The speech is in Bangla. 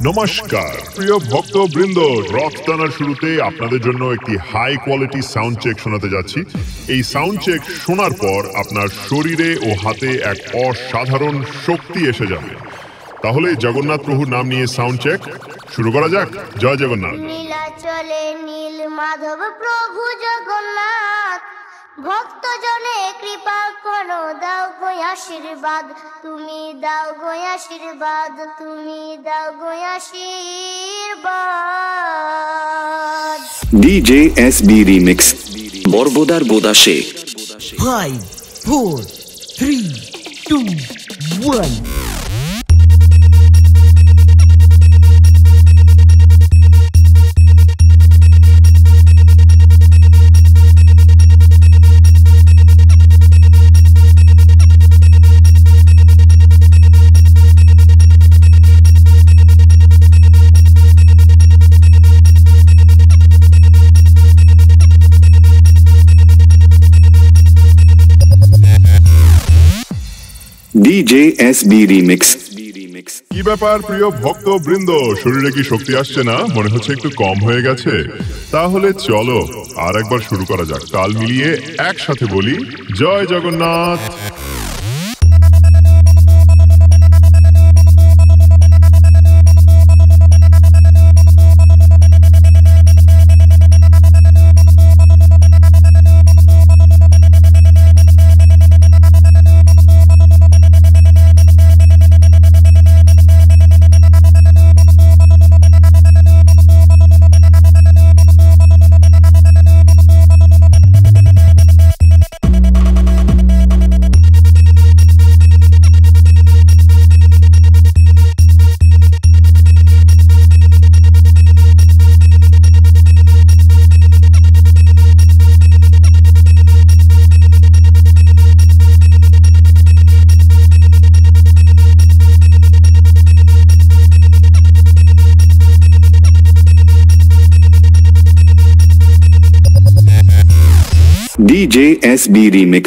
নমস্কার প্রিয় ভক্তবৃন্দ, রক টানার শুরুতে আপনাদের জন্য একটি হাই কোয়ালিটি সাউন্ড চেক শোনাতে যাচ্ছি। এই সাউন্ড চেক শোনার পর আপনার শরীরে ও হাতে এক অসাধারণ শক্তি এসে যাবে। তাহলে জগন্নাথ প্রভুর নাম নিয়ে সাউন্ড চেক শুরু করা যাক। জয় জগন্নাথ। নীলাচলে নীল মাধব প্রভু জগন্নাথ, ভক্তজনে কৃপা করো, দাও গো আশীর্বাদ, তুমি দাও গো আশীর্বাদ, তুমি দাও গো আশীর্বাদ। DJ SB Remix বর্বদার গোদাসে 5, 4, 3, 2, 1। DJ SB Remix। কি ব্যাপার প্রিয় ভক্তবৃন্দ, শরীরে কি শক্তি আসছে না? মনে হচ্ছে একটু কম হয়ে গেছে। তাহলে চলো আর একবার শুরু করা যাক। তাল মিলিয়ে একসাথে বলি জয় জগন্নাথ। DJ SB Remix।